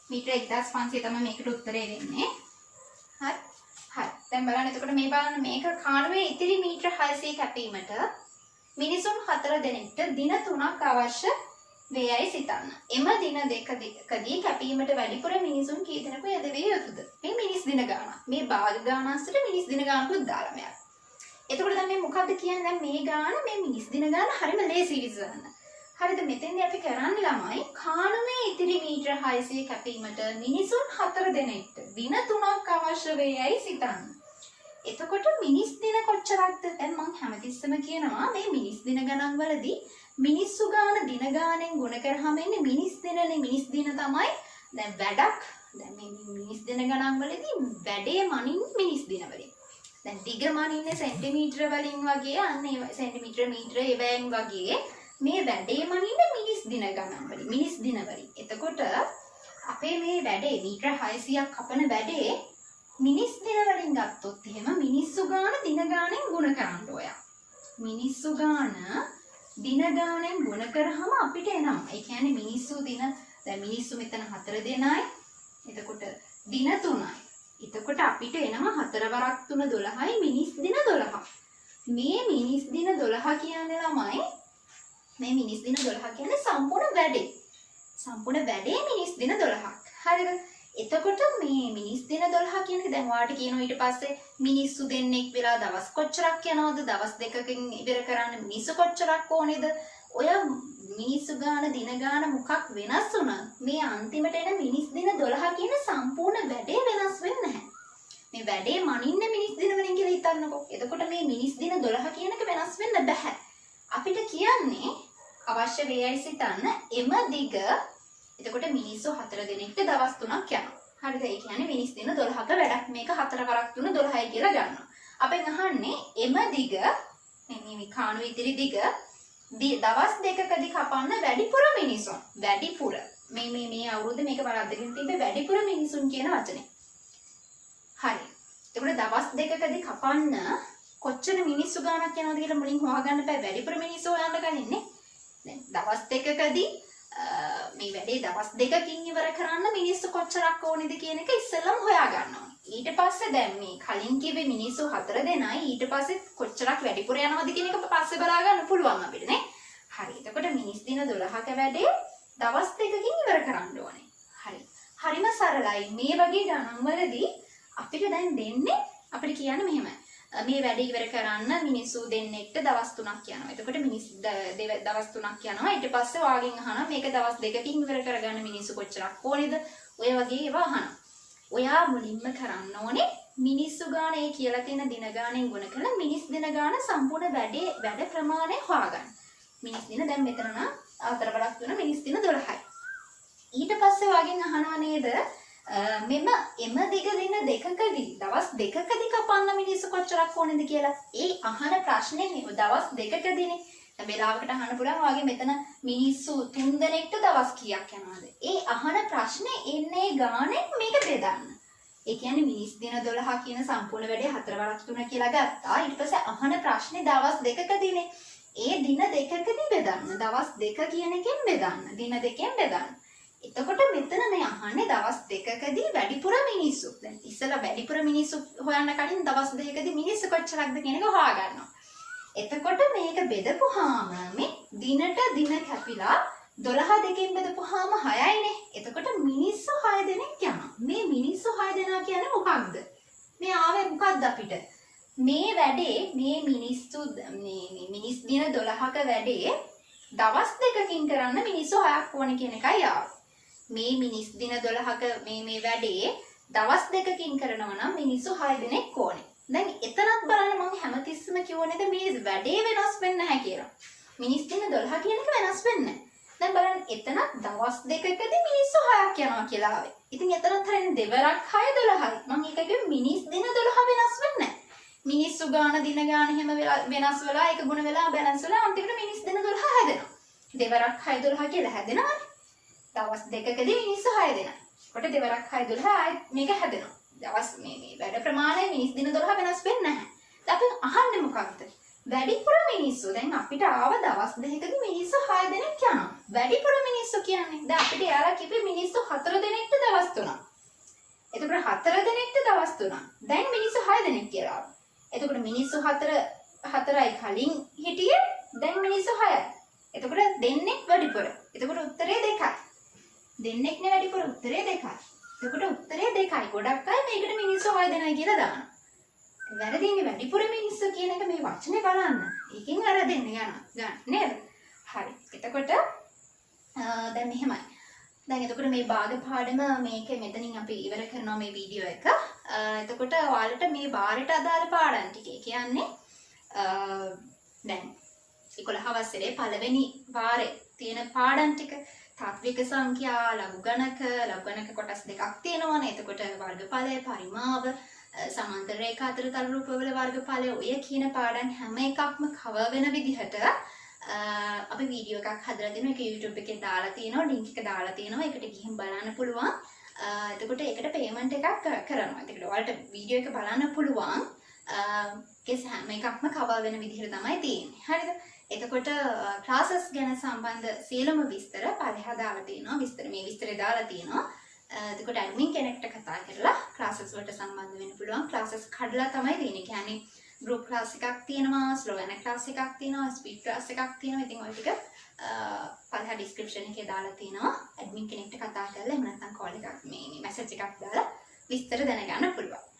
මීටර 1500 තමයි මේකට උත්තරේ වෙන්නේ. හරි. හරි. දැන් බලන්න එතකොට මේ බලන්න මේක කාණුවේ ඉතිරි මීටර 600 කැපීමට මිනිසුන් 4 දෙනෙක්ට දින 3ක් අවශ්‍ය වේයයි සිතන්න. එම දින දෙකදී කැපීමට වැඩිපුර මිනිසුන් කී දෙනෙකු යෙදවිය යුතුද? මේ මිනිස් දින ගානක්. මේ භාග ගාන අස්සට මිනිස් දින ගානකුත් දාලා මෙයා. එතකොට දැන් මේ මොකද්ද කියන්නේ? දැන් මේ ගාන මේ මිනිස් දින ගාන හරිම ලේසි විසඳන්න. හරිද? මෙතෙන්දී අපි කරන්නේ ළමයි කාණුවේ ඉතිරි මීටර 600 කැපීමට මිනිසුන් 4 දෙනෙක්ට දින 3ක් අවශ්‍ය වේයයි සිතන්න. එතකොට මිනිස් දින කොච්චරක්ද? දැන් මම හැමතිස්සෙම කියනවා මේ මිනිස් දින ගණන් වලදී මිනිස්සු ගාන දින ගානෙන් ගුණ කරාම එන්නේ මිනිස් දිනනේ. මිනිස් දින තමයි දැන් වැඩක්. දැන් මේ මිනිස් දින ගණන් වලදී වැඩේ මනින්නේ මිනිස් දින වලින්. දැන් දිග මනින්නේ සෙන්ටිමීටර වලින් වගේ අන්න ඒ සෙන්ටිමීටර මීටර ඒවෙන් වගේ මේ වැඩේ මනින්නේ මිනිස් දින ගණන් වලින්. මිනිස් දින වලින්. එතකොට අපේ මේ වැඩේ මීටර 600ක් කපන වැඩේ මිනිස් දින වලින් ගත්තොත් එහෙම මිනිස්සු ගාන දින ගානෙන් ගුණ කරන්න ඕයා. මිනිස්සු ගාන දින ගානෙන් ගුණ කරාම අපිට එනවා. ඒ කියන්නේ මිනිස්සු දින දැන් මිනිස්සු මෙතන 4 දෙනයි. එතකොට දින 3යි. එතකොට අපිට එනවා 4 වරක් 3 12යි මිනිස් දින 12. මේ මිනිස් දින 12 කියන්නේ ළමයි මේ මිනිස් දින 12 කියන්නේ සම්පූර්ණ වැඩේ. සම්පූර්ණ වැඩේ මිනිස් දින 12ක්. හරිද? එතකොට මේ මිනිස් දින 12 කියන එක දැන් ඔයාලට කියනවා ඊට පස්සේ මිනිස්සු දෙන්නෙක් වෙලා දවස් කොච්චරක් යනවද? දවස් දෙකකින් ඉවර කරන්න මිනිස්සු කොච්චරක් ඕනේද? ඔය මිනිස්සු ගාන දින ගාන මොකක් වෙනස් වුණත් මේ අන්තිමට එන මිනිස් දින 12 කියන සම්පූර්ණ වැඩේ වෙනස් වෙන්නේ නැහැ. මේ වැඩේ මනින්නේ මිනිස් දින වලින් කියලා හිතන්නකෝ. එතකොට මේ මිනිස් දින 12 කියන එක වෙනස් වෙන්න බෑ. අපිට කියන්නේ අවශ්‍ය වේයයි සිතන්න එම දිග. එතකොට මිනිස්සු 4 දෙනෙක්ට දවස් 3ක් යනවා. හරිද? ඒ කියන්නේ මිනිස් දින 12ක වැඩක් මේක 4 වරක් 3 12යි කියලා ගන්නවා. අපෙන් අහන්නේ එම දිග මේ කාණුවේ ඉතිරි දිග දවස් දෙකකදී කපන්න වැඩිපුර මිනිසුන්. වැඩිපුර. මේ අවුරුද්දේ මේක වරද්දගෙන තිබ්බේ වැඩිපුර මිනිසුන් කියන වචනේ. හරි. එතකොට දවස් දෙකකදී කපන්න කොච්චර මිනිස්සු ගාණක් යනවද කියලා මුලින් හොයාගන්න බෑ. වැඩිපුර මිනිස්සු හොයන්න ගන්නේ. දැන් දවස් දෙකකදී මේ වැඩේ දවස් දෙකකින් ඉවර කරන්න මිනිස්සු කොච්චරක් ඕනේද කියන එක ඉස්සෙල්ලම හොයා ගන්නවා. ඊට පස්සේ දැන් මේ කලින් කිව්වේ මිනිස්සු 4 දෙනයි ඊට පස්සේ කොච්චරක් වැඩිපුර යනවද කියන එක පස්සේ බලා ගන්න පුළුවන් අපිට නේ. හරි. එතකොට මිනිස් දින 12ක වැඩේ දවස් දෙකකින් ඉවර කරන්න ඕනේ. හරි. හරිම සරලයි. මේ වගේ ගණන් වලදී අපිට දැන් දෙන්නේ අපිට කියන්නේ මෙහෙමයි. මේ වැඩ ඉවර කරන්න මිනිස්සු දෙන්නෙක්ට දවස් 3ක් යනවා. එතකොට දවස් 3ක් යනවා. ඊට පස්සේ ඔයාගෙන් අහනවා මේක දවස් දෙකකින් ඉවර කරගන්න මිනිස්සු කොච්චරක් ඕනේද? ඔය වගේ ඒවා අහනවා. ඔයා මුලින්ම කරන්න ඕනේ මිනිස්සු ගාන ඒ කියලා තියෙන දින ගානෙන් ගුණ කරලා මිනිස් දින ගාන සම්පූර්ණ වැඩ ප්‍රමාණය හොයාගන්න. මිනිස් දින දැන් මෙතන නම් 4 වරක් තුන මිනිස් දින 12යි. ඊට පස්සේ ඔයාගෙන් අහනවා නේද මෙම එම දිග දින දෙකකදී දවස් දෙකකදී කපන්න මිනිස්සු කොච්චරක් ඕනේද කියලා. ඒ අහන ප්‍රශ්නේ මේ දවස් දෙකකදීනේ. දැන් වෙලාවකට අහන්න පුළුවන් වාගේ මෙතන මිනිස්සු 3 දෙනෙක්ට දවස් කීයක් යනවාද? ඒ අහන ප්‍රශ්නේ එන්නේ ගානෙන් මේක බෙදන්න. ඒ කියන්නේ මිනිස් දින 12 කියන සම්පූර්ණ වැඩේ 4 වරක් 3 කියලා ගත්තා. ඊට පස්සේ අහන ප්‍රශ්නේ දවස් දෙකකදීනේ. ඒ දින දෙකකදී බෙදන්න. දවස් දෙක කියන එකෙන් බෙදන්න. දින දෙකෙන් බෙදන්න. එතකොට මෙතන මේ අහන්නේ දවස් දෙකකදී වැඩිපුර මිනිස්සු. දැන් ඉස්සලා වැඩිපුර මිනිස්සු හොයන්න කලින් දවස් දෙකකදී මිනිස්සු කොච්චරක්ද කියන එක හොයා ගන්නවා. එතකොට මේක බෙදපුවාම මේ දිනට දින කැපිලා 12 දෙකෙන් බෙදපුවාම 6යිනේ. එතකොට මිනිස්සු 6 දෙනෙක් යනවා. මේ මිනිස්සු 6 දෙනා කියන්නේ මොකක්ද? මේ ආවේ මොකක්ද අපිට? මේ වැඩේ මේ මිනිස්සු මේ මිනිස් දින 12ක වැඩේ දවස් දෙකකින් කරන්න මිනිස්සු 6ක් ඕනේ කියන එකයි ආවේ. මේ මිනිස් දින 12ක මේ වැඩේ දවස් දෙකකින් කරනවා නම් මිනිස්සු 6 දෙනෙක් ඕනේ. දැන් එතනත් බලන්න මම හැමතිස්සෙම කියවනේද මේ වැඩේ වෙනස් වෙන්නේ නැහැ කියලා. මිනිස් දින 12 කියන එක වෙනස් වෙන්නේ නැහැ. දැන් බලන්න එතනත් දවස් දෙකකදී මිනිස්සු 6ක් යනවා කියලා ආවේ. ඉතින් එතනත් හරියන්නේ දෙවරක් 6 12යි. මම ඒක කිව්වේ මිනිස් දින 12 වෙනස් වෙන්නේ නැහැ. මිනිස්සු ගාන දින ගාන හැම වෙනස් වෙලා එක ගුණ වෙලා බැලන්ස් වෙලා අන්තිමට මිනිස් දින 12 හැදෙනවා. දෙවරක් 6 12 කියලා හැදෙනවානේ. දවස් දෙකකදී මිනිස්සු 6 දෙනා. කොට දෙවරක් 6 12 ආයෙත් මේක හැදෙනවා. දවස් මේ වැඩ ප්‍රමාණය මිනිස් දින 12 වෙනස් වෙන්නේ නැහැ. දැන් අපි අහන්නේ මොකක්ද? වැඩිපුර මිනිස්සු දැන් අපිට ආව දවස් දෙකකදී මිනිස්සු 6 දෙනෙක් යනවා. වැඩිපුර මිනිස්සු කියන්නේ දැන් අපිට යාලා කිව්වේ මිනිස්සු 4 දෙනෙක්ට දවස් 3ක්. එතකොට 4 දෙනෙක්ට දවස් 3ක්. දැන් මිනිස්සු 6 දෙනෙක් කියලා ආවා. එතකොට මිනිස්සු 4යි කලින් හිටියේ දැන් මිනිස්සු 6යි. එතකොට දෙන්නෙක් වැඩිපුර. එතකොට උත්තරේ 2යි. දෙන්නෙක්නේ වැඩිපුර උත්තරේ 2යි. එතකොට උත්තරේ 2යි. ගොඩක් අය මේකට මිනිස්සු 6 දෙනයි කියලා දානවා. වැරදින්නේ වැඩිපුර මිනිස්සු කියන එක මේ වචනේ බලන්න. ඒකෙන් වැරදෙන්නේ යනවා. නේද? හරි. එතකොට දැන් මෙහෙමයි. දැන් එතකොට මේ භාග පාඩම මේක මෙතනින් අපි ඉවර කරනවා මේ වීඩියෝ එක. එතකොට ඔයාලට මේ වාරයට අදාළ පාඩම් ටික කියන්නේ දැන් 11 වසරේ පළවෙනි වාරේ තියෙන පාඩම් ටික තාත්වික සංඛ්‍යා ලඝු ගණක කොටස් දෙකක් තියෙනවානේ. එතකොට වර්ගඵලය පරිමාව සමාන්තර රේඛා අතර තල රූපවල වර්ගඵලය ඔය කියන පාඩම් හැම එකක්ම කවර් වෙන විදිහට අපි වීඩියෝ එකක් හදලා දෙනවා. ඒක YouTube එකේ දාලා තියෙනවා. ලින්ක් එක දාලා තියෙනවා. ඒකට ගිහින් බලන්න පුළුවන්. එතකොට ඒකට පේමන්ට් එකක් කරනවා. ඒකට ඔයාලට වීඩියෝ එක බලන්න පුළුවන්. ඒකේ හැම එකක්ම කවර් වෙන විදිහට තමයි තියෙන්නේ. හරිද? එතකොට ක්ලාසස් ගැන සම්බන්ධ සියලුම විස්තර පළෙහා දාලා තියෙනවා. මේ විස්තරේ දාලා තියෙනවා. එතකොට ඇඩ්මින් කෙනෙක්ට කතා කරලා ක්ලාසස් වලට සම්බන්ධ වෙන්න පුළුවන්. ක්ලාසස් කඩලා තමයි තියෙන්නේ. කියන්නේ ගෲප් ක්ලාස් එකක් තියෙනවා, ස්ලෝගන් ක්ලාස් එකක් තියෙනවා, ස්පීඩ් ක්ලාස් එකක් තියෙනවා. ඉතින් ඔය ටික පළෙහා ඩිස්ක්‍රිප්ෂන් එකේ දාලා තියෙනවා. ඇඩ්මින් කෙනෙක්ට කතා කරලා එහෙම නැත්නම් කෝල් එකක් මේ මැසේජ් එකක් දාලා විස්තර දැනගන්න පුළුවන්.